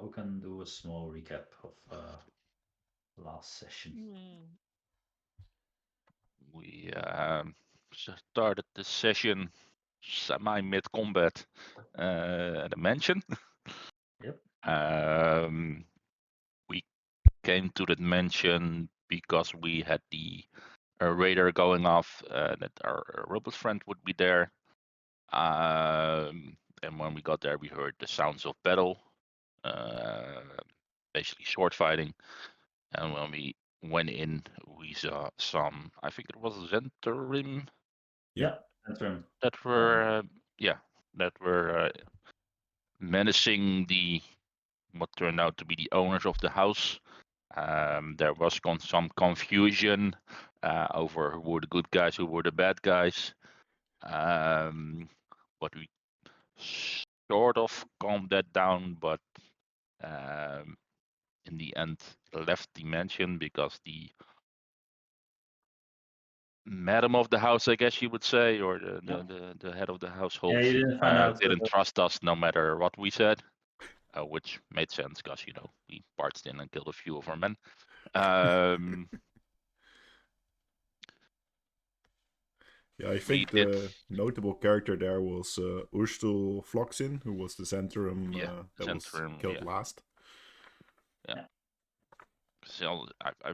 who can do a small recap of last session? We started the session semi-mid combat at a mansion. Yep. We came to that mansion because we had the radar going off that our robot friend would be there. And when we got there, we heard the sounds of battle, basically sword fighting. And when we went in, we saw some, I think it was Zentarim Yeah. That's him. that were, that were menacing the what turned out to be the owners of the house. There was some confusion over who were the good guys, who were the bad guys. But we sort of calmed that down, but in the end left the mansion because the madam of the house, I guess you would say, or the head of the household, Yeah, you didn't find out. didn't trust us no matter what we said, which made sense because we barged in and killed a few of our men. Yeah, I think the notable character there was Urstul Floxin, who was the Zentrum that was killed last. Yeah. So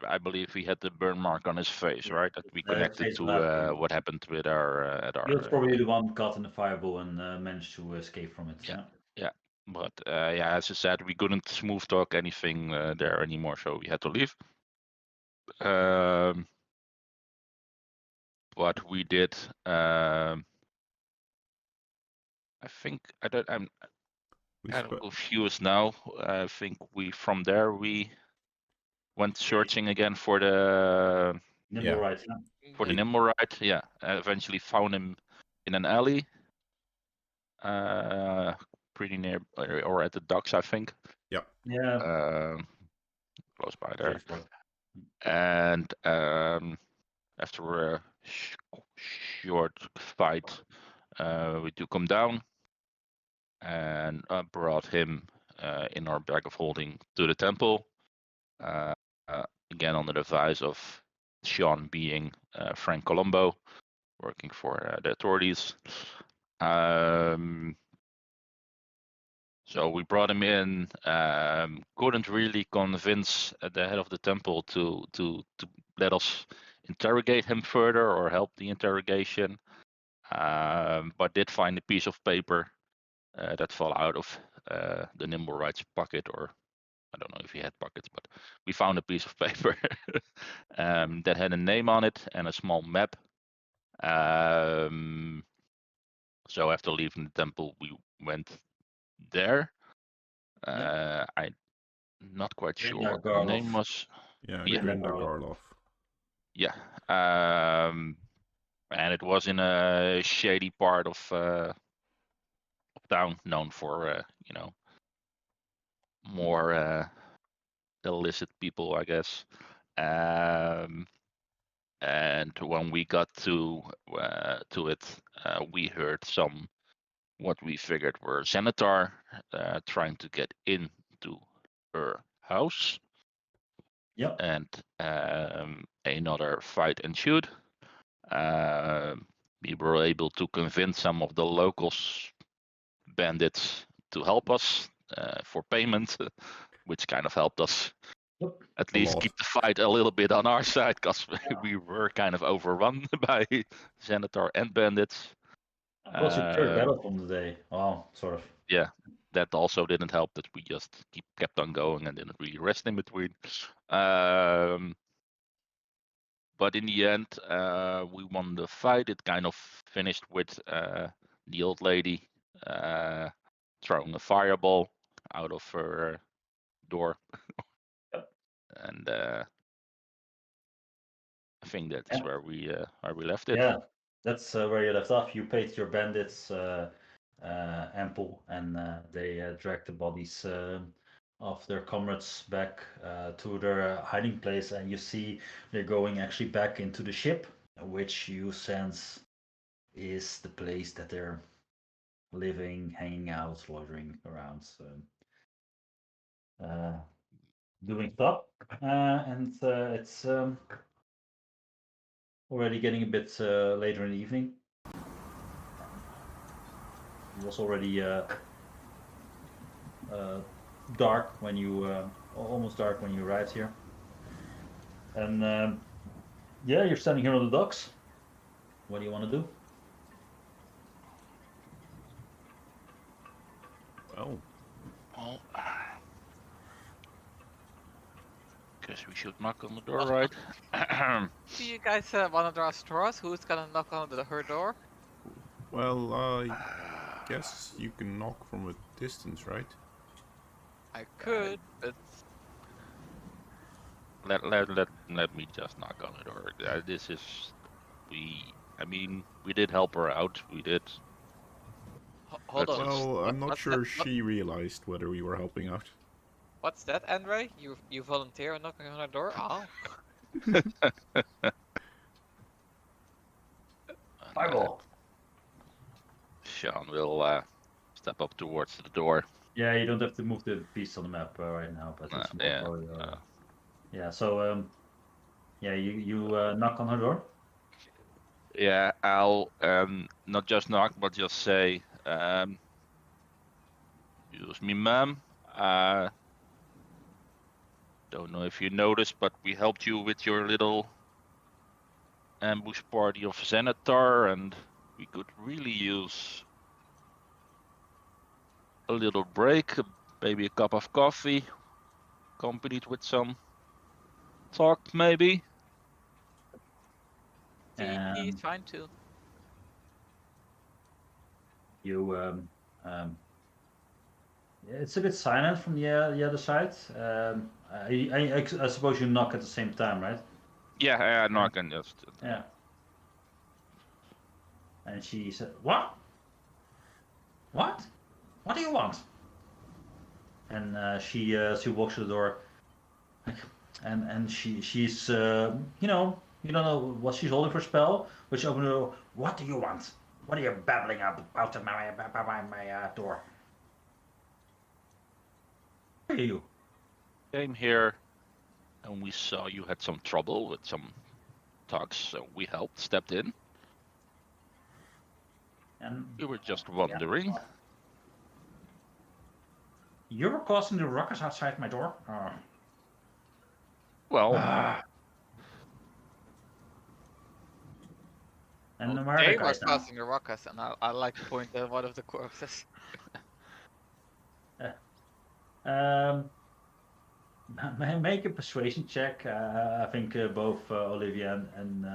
I believe he had the burn mark on his face, right? That we connected to what happened with our at our. He was probably the one caught in the fireball and managed to escape from it. Yeah. But as I said, we couldn't smooth talk anything there anymore, so we had to leave. What we did, I think I'm kind of confused now. I think from there we went searching again for the Nimblewright. For the Nimblewright, yeah. Eventually found him in an alley, pretty near or at the docks, I think. Yep. Yeah. Close by there. And after a short fight, we took him down and brought him in our bag of holding to the temple. Again, under the advice of Sean being Frank Colombo, working for the authorities. So we brought him in. Couldn't really convince the head of the temple to let us interrogate him further or help the interrogation, but did find a piece of paper that fell out of the Nimblewright's pocket, or I don't know if he had pockets, but we found a piece of paper that had a name on it and a small map. So after leaving the temple, we went there. I'm not quite sure what the name was. Yeah, Grinda Garlov. Yeah, and it was in a shady part of town, known for more illicit people, I guess. And when we got to it, we heard some what we figured were Xanatar trying to get into her house. Yep. And another fight ensued. We were able to convince some of the locals bandits to help us for payment, which kind of helped us at least keep the fight a little bit on our side, because we were kind of overrun by Xanatar and bandits. Was your third battle from the day? Wow, sort of. Yeah, that also didn't help, that we just kept on going and didn't really rest in between. But in the end, we won the fight. It kind of finished with the old lady throwing a fireball out of her door. And I think that's where we left it. Yeah, that's where you left off. You paid your bandits ample, and they dragged the bodies of their comrades back to their hiding place, and you see they're going actually back into the ship, which you sense is the place that they're living, hanging out, loitering around. So doing stuff, and it's already getting a bit later in the evening. It was already dark when you almost dark when you arrived here, and yeah, you're standing here on the docks. What do you want to do? Well, guess we should knock on the door, right? Do you guys want to draw straws? Who's gonna knock on her door? well, I guess you can knock from a distance, right? I could, but Let me just knock on the door. This is I mean, we did help her out. We did. Hold on. Well, I'm not sure she realized whether we were helping out. What's that, Andre? You volunteer knocking on her door? Oh. Fireball. Sean will step up towards the door. Yeah, you don't have to move the piece on the map right now, but it's more yeah. for, yeah. So yeah, you knock on her door. Yeah, I'll not just knock, but just say, "Excuse me, ma'am. Don't know if you noticed, but we helped you with your little ambush party of Xanatar, and we could really use a little break, maybe a cup of coffee, accompanied with some talk, maybe." He's fine too. You it's a bit silent from the other side. I suppose you knock at the same time, right? Yeah, I knock and just. Yeah. And she said, "What? What? What do you want?" And she walks to the door, and she's you don't know what she's holding for spell, but she opens the door. "What do you want? What are you babbling out of my door? Who are you?" Came here, and we saw you had some trouble with some talks, so we helped, stepped in. And we were just wondering. Yeah. You were causing the ruckus outside my door? Well... and well, they were causing the ruckus, and I like to point at one of the corpses. Make a persuasion check. I think both Olivia and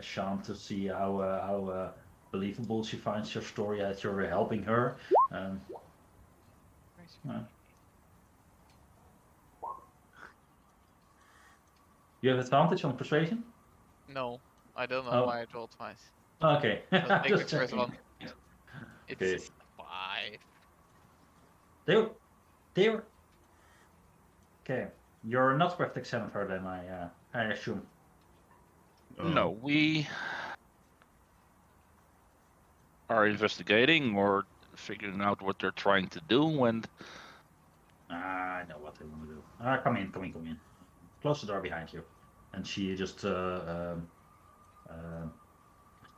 Sean, to see how believable she finds your story as you're helping her. You have advantage on persuasion? No, I don't know why I rolled twice. Okay. Take the first one. It's okay. 5. They were. Okay, you're not with the Xanatar then, I assume. No, we are investigating or figuring out what they're trying to do, and I know what they want to do. Come in. Close the door behind you. And she just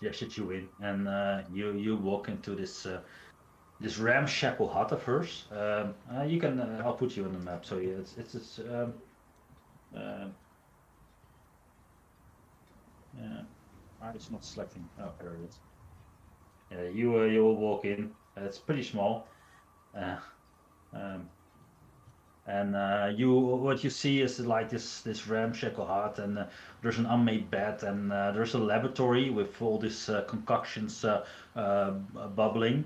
ushers you in, and you walk into this this ramshackle hut of hers. You can I'll put you on the map. So yeah, it's it's not selecting. Oh, there it is. Yeah, you will walk in. It's pretty small. And what you see is like this ramshackle hut, and there's an unmade bed, and there's a laboratory with all these concoctions bubbling.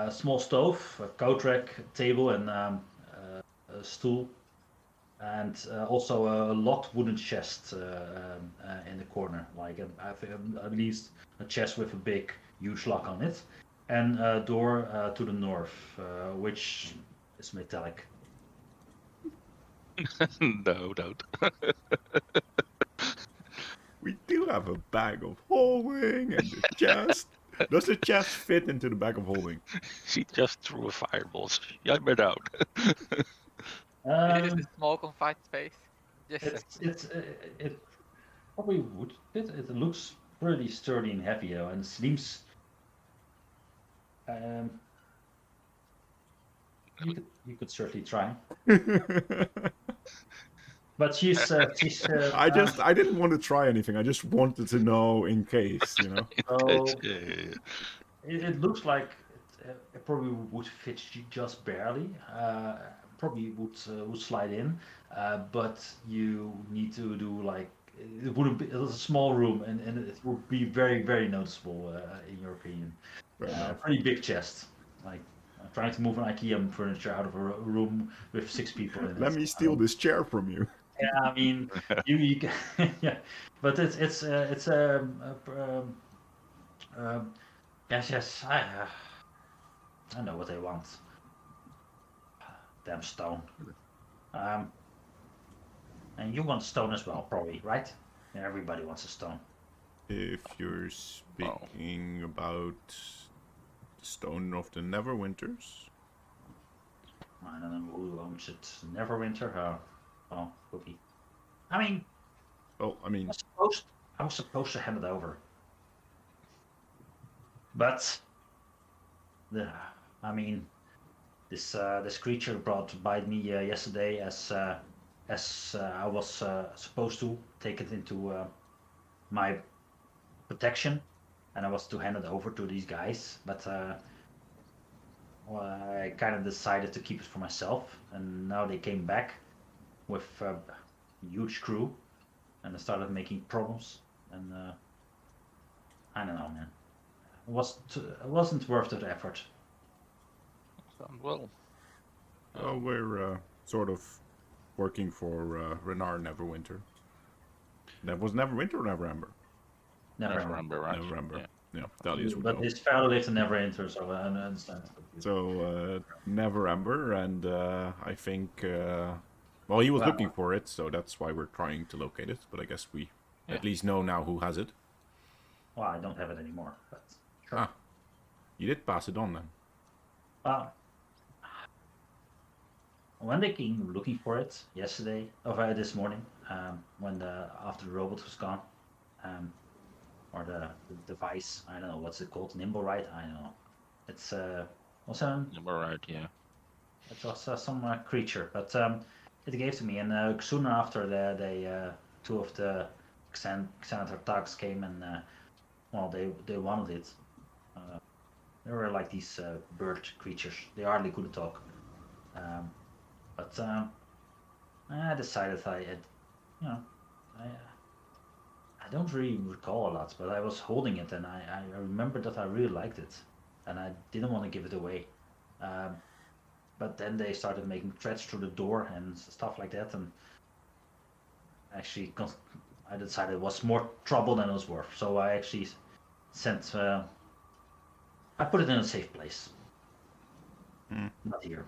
Small stove, a coat rack, table, and a stool, and also a locked wooden chest in the corner, like at least a chest with a big, huge lock on it, and a door to the north, which is metallic. No, don't. We do have a bag of holding and the chest. Does the chest fit into the bag of holding? She just threw a fireball. Jammer out. This is a small confined space. Just it probably would fit. It looks pretty sturdy and heavy, though, and seems. You could certainly try. But she's. I didn't want to try anything. I just wanted to know in case, you know. So it looks like it probably would fit just barely. Probably would slide in, but you need to do like it wouldn't be. It's a small room, and it would be very very noticeable in your opinion. Pretty big chest, like. Trying to move an IKEA furniture out of a room with 6 people in it. Let me steal this chair from you. Yeah, I mean, you can, yeah, but it's yes, I know what they want. Damn stone. And you want stone as well, probably, right? Yeah, everybody wants a stone. If you're speaking about the stone of the Neverwinters. I don't know who owns it. Neverwinter? Oh, cookie. I mean, I was supposed to hand it over, but this creature brought to bite me yesterday as I was supposed to take it into my protection, and I was to hand it over to these guys, but I kind of decided to keep it for myself, and now they came back with a huge crew, and they started making problems, and I don't know, man. It wasn't worth the effort. Sound well. Well, we're sort of working for Renard Neverwinter. That was Neverwinter or Neverember? Neverember, right? Neverember. Yeah, Dalius would but know. his father lived in Neverwinter, so I understand. So Neverember, and I think well, he was looking for it, so that's why we're trying to locate it. But I guess we at least know now who has it. Well, I don't have it anymore, but sure. You did pass it on then. Well, when they came looking for it yesterday, or this morning, when after the robot was gone, or the device, I don't know what's it called, Nimblewright, I don't know. It's also Nimblewright, yeah. It was some creature, but it gave to me, and soon after they two of the Xanatar thugs came, and well, they wanted it. They were like these bird creatures. They hardly could talk, but I decided I don't really recall a lot, but I was holding it, and I remember that I really liked it, and I didn't want to give it away. But then they started making threats through the door and stuff like that, and actually I decided it was more trouble than it was worth. So I actually sent, I put it in a safe place. Not here.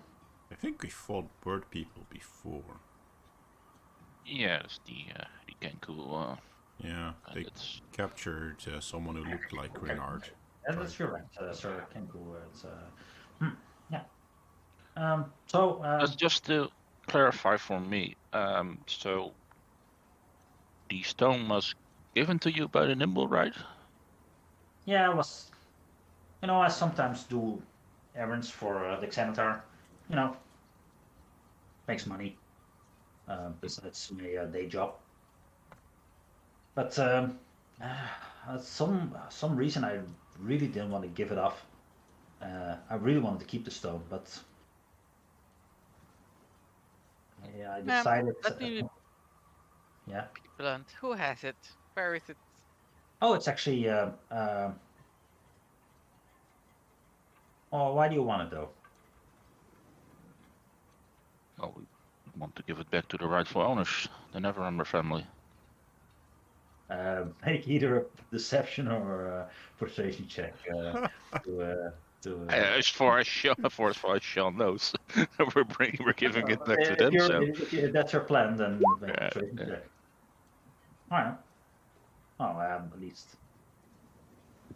I think we fought bird people before. Yeah, it's the Kenku. Yeah, they captured someone who looked like Renard. Yeah, that's your right, Sir Kenku. Yeah. So just to clarify for me, so the stone was given to you by the Nimblewright? Yeah, it was. I sometimes do errands for the Xanatar. Makes money. Besides my day job. But some reason I really didn't want to give it off. I really wanted to keep the stone, but yeah, I decided. Let me yeah. blunt. Who has it? Where is it? Oh, it's actually. Oh, why do you want it though? Well, we want to give it back to the rightful owners, the Neverember family. Make either a deception or a persuasion check as far as Sean knows, we're giving it back to them. If that's your plan, then make a persuasion check. All right. Oh, at least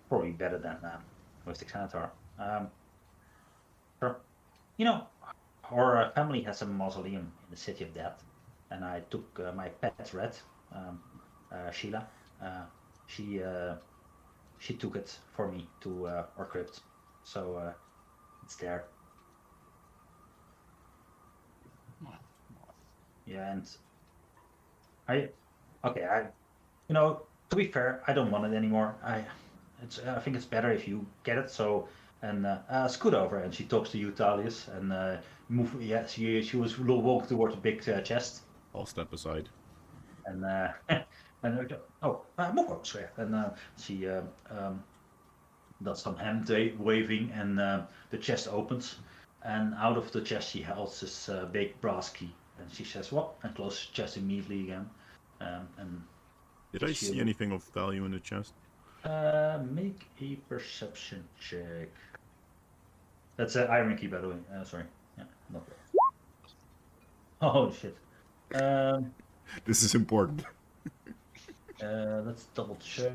probably better than with the Xanatar. Sure. our family has a mausoleum in the City of Death, and I took my pet rat, Sheila. She took it for me to our crypt, so it's there. Yeah, and I to be fair, I don't want it anymore. I think it's better if you get it. So and scoot over, and she talks to you, Thalius, and move. Yeah, she was walking towards the big chest, I'll step aside. and and move over, swear. And she does some hand waving, and the chest opens, and out of the chest she hauls this big brass key, and she says, "What?" and closes the chest immediately again, and. Did I see anything of value in the chest? Make a perception check. That's an iron key, by the way. Sorry. Yeah, not bad. Oh shit. This is important. Let's double check.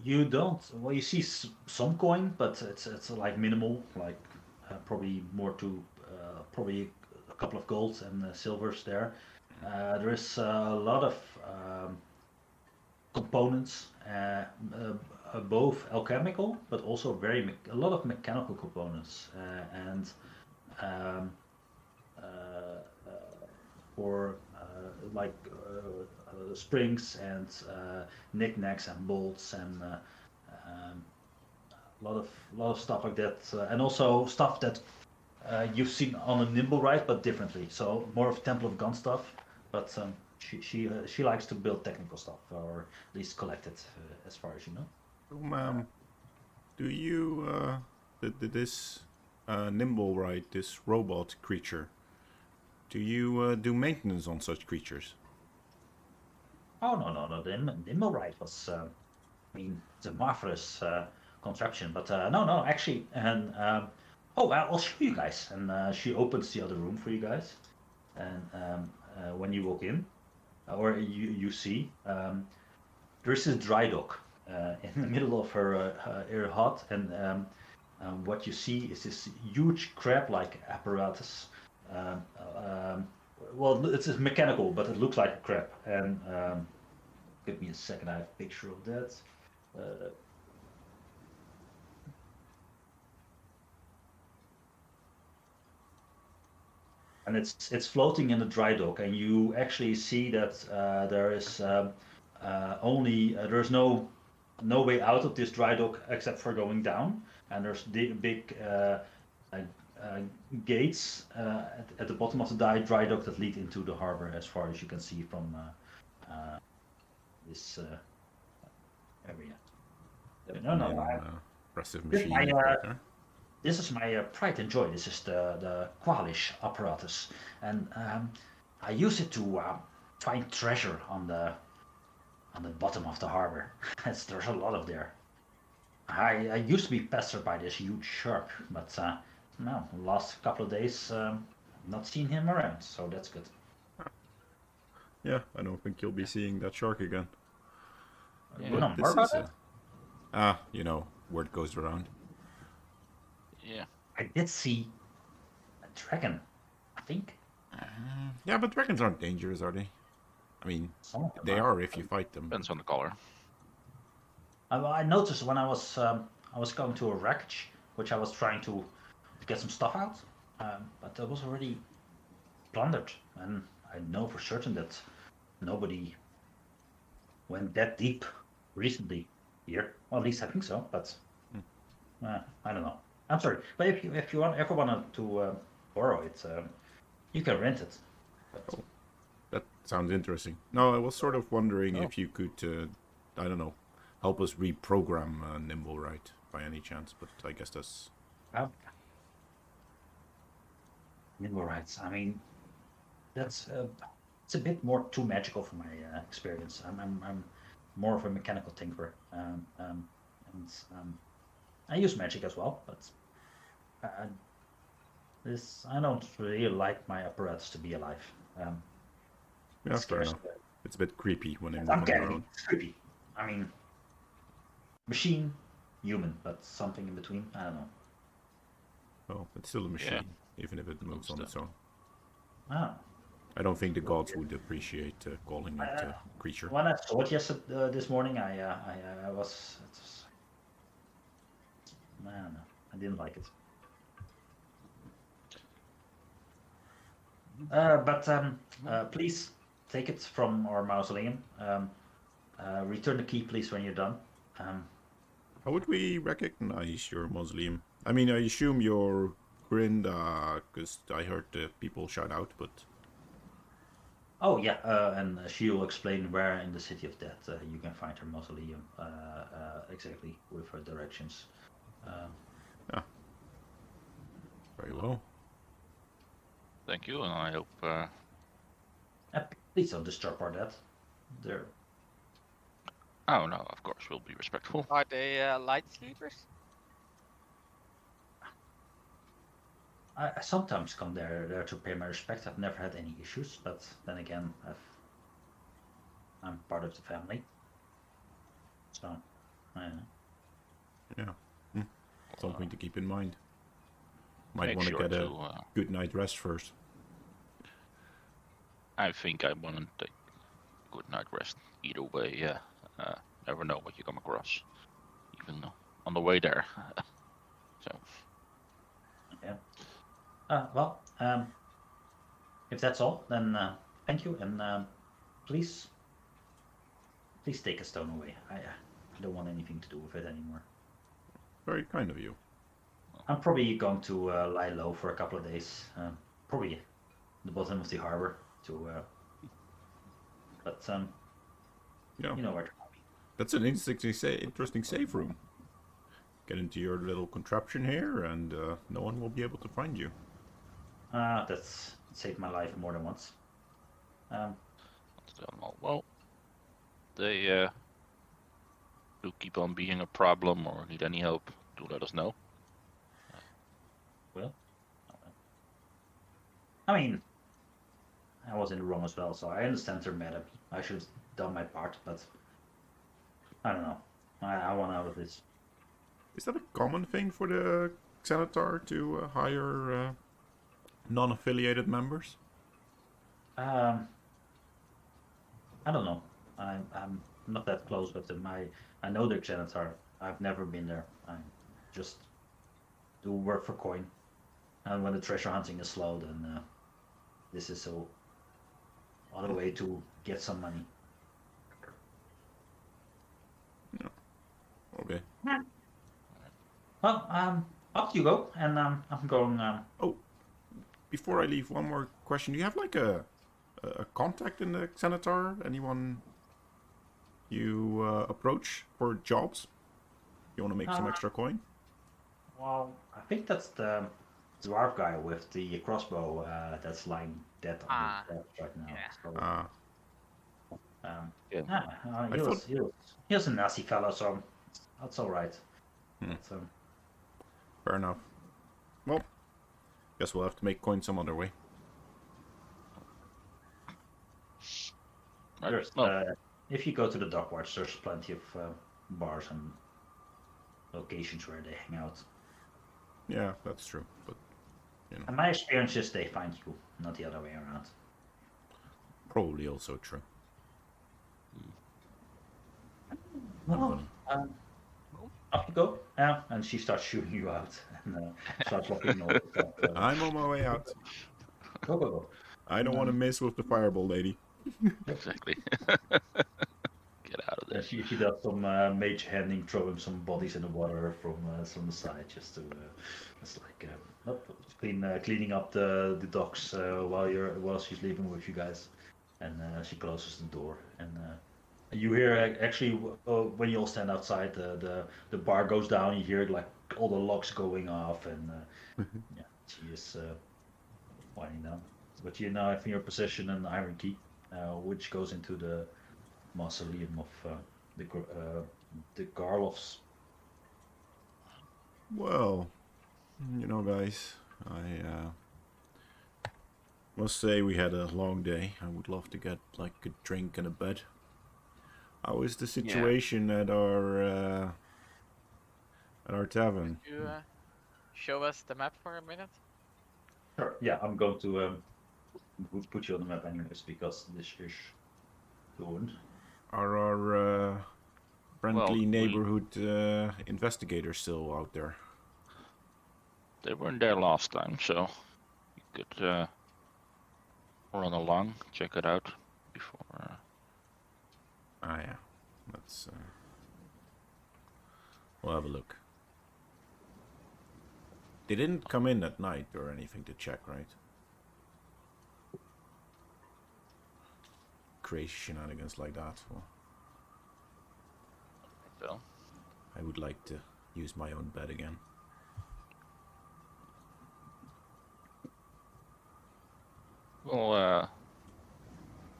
You don't. Well, you see some coin, but it's like minimal, like probably more to probably a couple of golds and silvers there. There is a lot of components, both alchemical, but also a lot of mechanical components, and um, for like springs and knickknacks and bolts and a lot of stuff like that, and also stuff that you've seen on a Nimble Ride, but differently. So more of Temple of Gun stuff, but she likes to build technical stuff, or at least collect it, as far as you know. Do you this Nimble Ride, this robot creature? Do you do maintenance on such creatures? Oh no! The Nimble Ride was, it's a marvelous contraption, but no, actually, and I'll show you guys. And she opens the other room for you guys, and when you walk in, or you see, there's this dry dock in the middle of her hut, and what you see is this huge crab-like apparatus. Well, it's mechanical, but it looks like a crab. And give me a second, I have a picture of that. And it's floating in the dry dock, and you actually see that there is there's no way out of this dry dock except for going down, and there's big gates at the bottom of the dry dock that lead into the harbor, as far as you can see from this area. No. Impressive machine. This is my pride and joy. This is the Qualish apparatus, and I use it to find treasure on the bottom of the harbor. There's a lot of there. I used to be pestered by this huge shark, but no, the last couple of days, not seen him around, so that's good. Yeah, I don't think you'll be seeing that shark again. Yeah. Word goes around. Yeah. I did see a dragon, I think. Yeah, but dragons aren't dangerous, are they? I mean, they are if you fight them. Depends on the color. I noticed when I was going to a wreckage, which I was trying to get some stuff out, but it was already plundered, and I know for certain that nobody went that deep recently here. Well, at least I think so, but I don't know. I'm sorry, but if you ever wanted to borrow it, you can rent it. But... That sounds interesting. No, I was sort of wondering if you could, I don't know, help us reprogram Nimble Ride by any chance, but I guess that's... Nimble Rides, I mean, that's it's a bit more too magical for my experience. I'm more of a mechanical tinkerer, and I use magic as well, but This I don't really like my apparatus to be alive. Yeah, It fair scares enough. me. It's a bit creepy when they I'm move on their getting own. it's creepy. I mean, machine, human, but something in between. I don't know. Well, it's still a machine, even if it moves on its own. I don't know. I don't think the gods would appreciate calling it a creature. When I saw it yesterday, this morning, I was. I don't know. I didn't like it. But please take it from our mausoleum. Return the key, please, when you're done. How would we recognize your mausoleum? I mean, I assume you're Grinda, because I heard people shout out, but... Oh yeah, and she will explain where in the City of Death you can find her mausoleum exactly with her directions. Very well. Thank you, and I hope. Please don't disturb our dead. They're Oh no, of course we'll be respectful. Are they light sleepers? I sometimes come there to pay my respect. I've never had any issues, but then again, I'm part of the family, so I don't know. Yeah. Something to keep in mind. Might Make want to sure get a to. good night rest first. I think I want to take a good night rest. Either way, yeah. Never know what you come across, even on the way there. So. Yeah. Well, if that's all, then thank you, and please take a stone away. I don't want anything to do with it anymore. Very kind of you. I'm probably going to lie low for a couple of days, probably the bottom of the harbor. But Yeah. you know where to find me. That's an interesting save room. Get into your little contraption here, and no one will be able to find you. That's saved my life more than once. Well, they do keep on being a problem or need any help, do let us know. Well, I mean, I was in the wrong as well, so I understand they're mad at me. I should have done my part, but I don't know. I want out of this. Is that a common thing for the Xanatar to hire non-affiliated members? I don't know. I'm not that close with them. I know they're Xanatar. I've never been there. I just do work for coin. And when the treasure hunting is slow, then this is a other way to get some money. No. Okay. Well, up you go, and I'm going. Oh, before I leave, one more question. Do you have like a contact in the Xanatar? Anyone you approach for jobs? You want to make some extra coin? Well, I think that's the dwarf guy with the crossbow that's lying dead on the steps right now. Yeah. So, he was a nasty fellow, so that's all right. But, fair enough. Well, guess we'll have to make coin some other way. There's, if you go to the Dockwatch, there's plenty of bars and locations where they hang out. Yeah, that's true. But And my experience is they find you, not the other way around. probably also true. Well, up you go. And she starts shooting you out and starts locking all the stuff. I'm on my way out. Go. I don't want to miss with the fireball lady. Exactly. Get out of there. She does some mage handing, throwing some bodies in the water from the side, just to it's like cleaning up the docks while she's leaving with you guys, and she closes the door, and you hear actually when you all stand outside, the bar goes down. You hear like all the locks going off, and yeah, she is winding down. But you now have in your possession an iron key, which goes into the mausoleum of the Garloffs. Well, you know, guys, I must say we had a long day. I would love to get like a drink and a bed. How is the situation at our tavern? Could you show us the map for a minute? Sure. Yeah, I'm going to put you on the map anyways because this is good. Are our friendly Well, neighborhood investigators still out there? They weren't there last time, so you could run along, check it out before. Ah, yeah. Let's. We'll have a look. They didn't come in at night or anything to check, right? Crazy shenanigans like that. Well, So I would like to use my own bed again. well,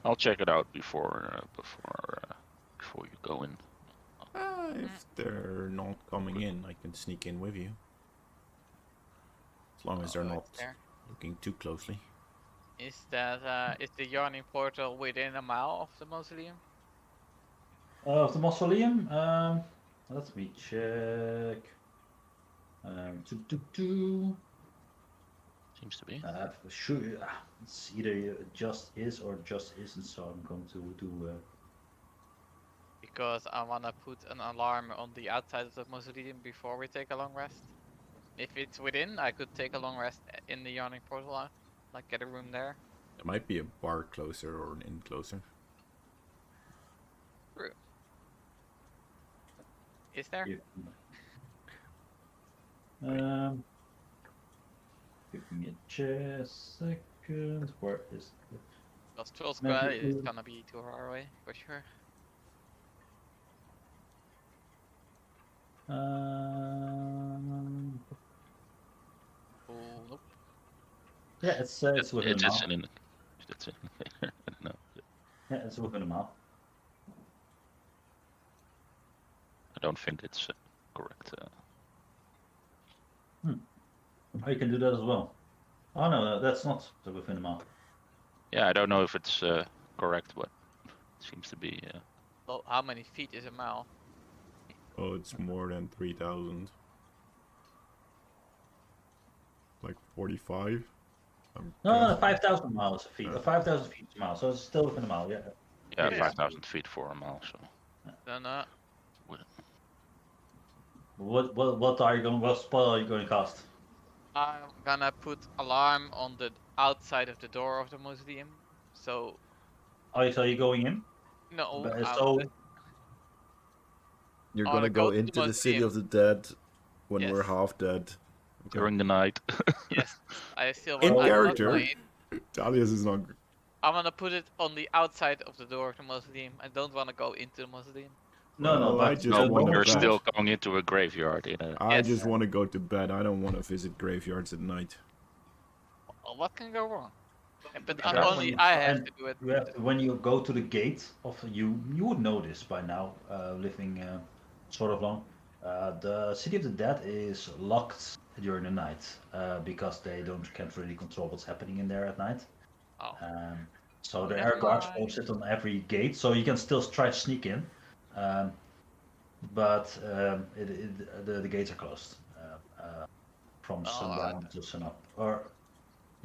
I'll check it out before you go in. If they're not coming in, I can sneak in with you. As long as they're Oh, not it's there. looking too closely. Is that is the yawning portal within a mile of the mausoleum? Of the mausoleum? Let me check. Seems to be. Sure, it's either just is or just isn't, so I'm going to do. Because I wanna put an alarm on the outside of the mausoleum before we take a long rest. If it's within, I could take a long rest in the yawning portal, like get a room there. There might be a bar closer or an inn closer. True. Is there? Give me just a second. Where is it? Because Troll Maybe Square is we- gonna be too far away, for sure. Oh, nope. Yeah, it's within a It's mile. in. It's in. No, Yeah, it's within a mile. I don't think it's correct. Oh, you can do that as well. Oh no, that's not within a mile. Yeah, I don't know if it's correct, but it seems to be. Well, how many feet is a mile? Oh, it's more than 3,000. Like 45? No, 5,000 miles feet. 5,000 feet is a mile, so it's still within a mile. Yeah. Yeah, Yeah. 5,000 feet for a mile. So Then What are you going? What spell are you going to cast? I'm gonna put alarm on the outside of the door of the mausoleum. So Oh, so you're going in? no, But, so You're I gonna wanna go go to the into the city museum. of the dead when we're Yes. half dead. Okay. during the night. yes, I still In want. I'm not character? going in. Dalius is not. I wanna put it on the outside of the door of the mausoleum. I don't wanna go into the mausoleum. no, Well, I but just No, wanna but normal you're bed. still going into a graveyard. I Yes. just want to go to bed. I don't want to visit graveyards at night. Well, what can go wrong? But Yeah, only when I you have find- to do it. You have to, when you go to the gate of you would know this by now, living sort of long. The city of the dead is locked during the night because they can't really control what's happening in there at night. Oh, So there Never are guards mind. posted on every gate, so you can still try to sneak in, but the gates are closed from Oh, sundown to sunup. Or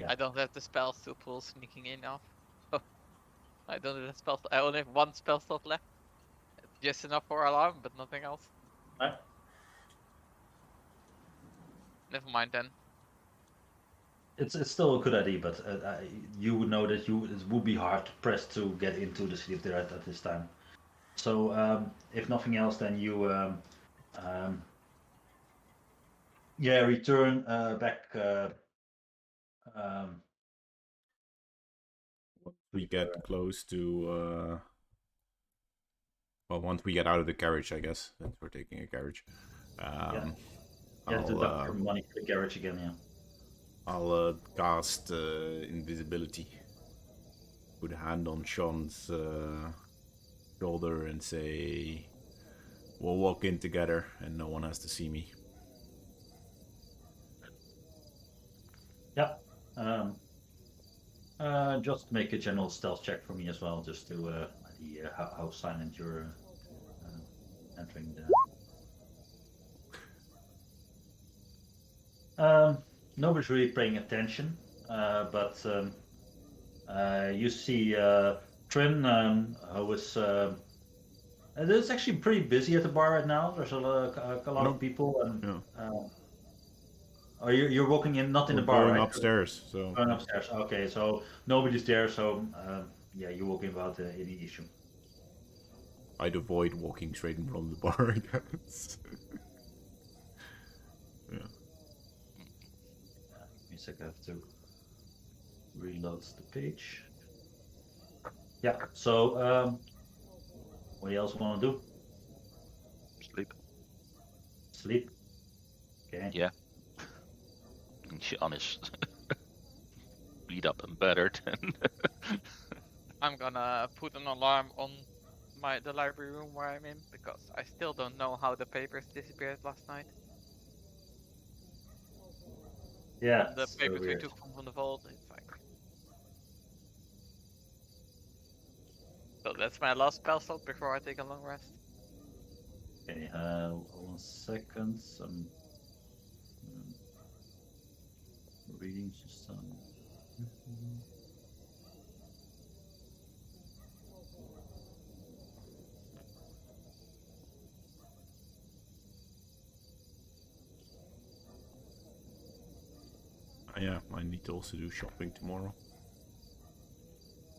I don't have the spells to pull sneaking in off. I don't have the spell. I only have one spell slot left. Just enough for alarm, but nothing else. Right. Never mind then. it's still a good idea, but you would know that it would be hard pressed to get into the city of the dead at this time. So if nothing else, then you return back. We get close to. Well, once we get out of the carriage, I guess, since we're taking a carriage. You have to I'll, dump your money for the garage again, yeah. I'll cast invisibility. Put a hand on Sean's shoulder and say, "We'll walk in together, and no one has to see me." Yeah. Just make a general stealth check for me as well, just to idea how silent you're entering the. Nobody's really paying attention, but you see Trin, who is. It's actually pretty busy at the bar right now. There's a lot No. of people, and Yeah. you're walking in, not in We're the bar, going right? upstairs, so Going upstairs. Okay, so nobody's there. So yeah, you're walking without any issue. I'd avoid walking straight in front of the bar, I guess. Yeah. Give me a sec. I have to reload the page. Yeah. So what do you else want to do? Sleep. Sleep. Okay. Yeah. Sean is bleed up and battered. I'm gonna put an alarm on the library room where I'm in, because I still don't know how the papers disappeared last night. Yeah. The so papers we weird. took from the vault, it's like. So that's my last spell slot before I take a long rest. Okay. 1 second. Some reading system. Yeah, I need to also do shopping tomorrow.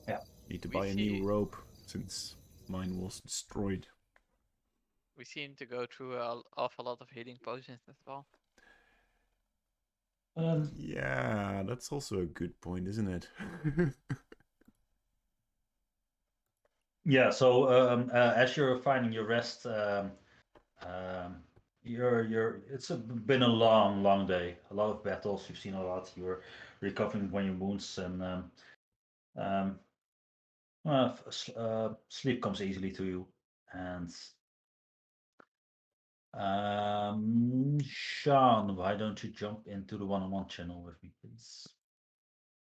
Yeah. Need to We buy a see- new rope since mine was destroyed. We seem to go through an awful lot of healing potions as well. Yeah, that's also a good point, isn't it? Yeah. So as you're finding your rest, it's been a long day. A lot of battles. You've seen a lot. You're recovering from your wounds, and sleep comes easily to you. And Sean, why don't you jump into the one-on-one channel with me, please?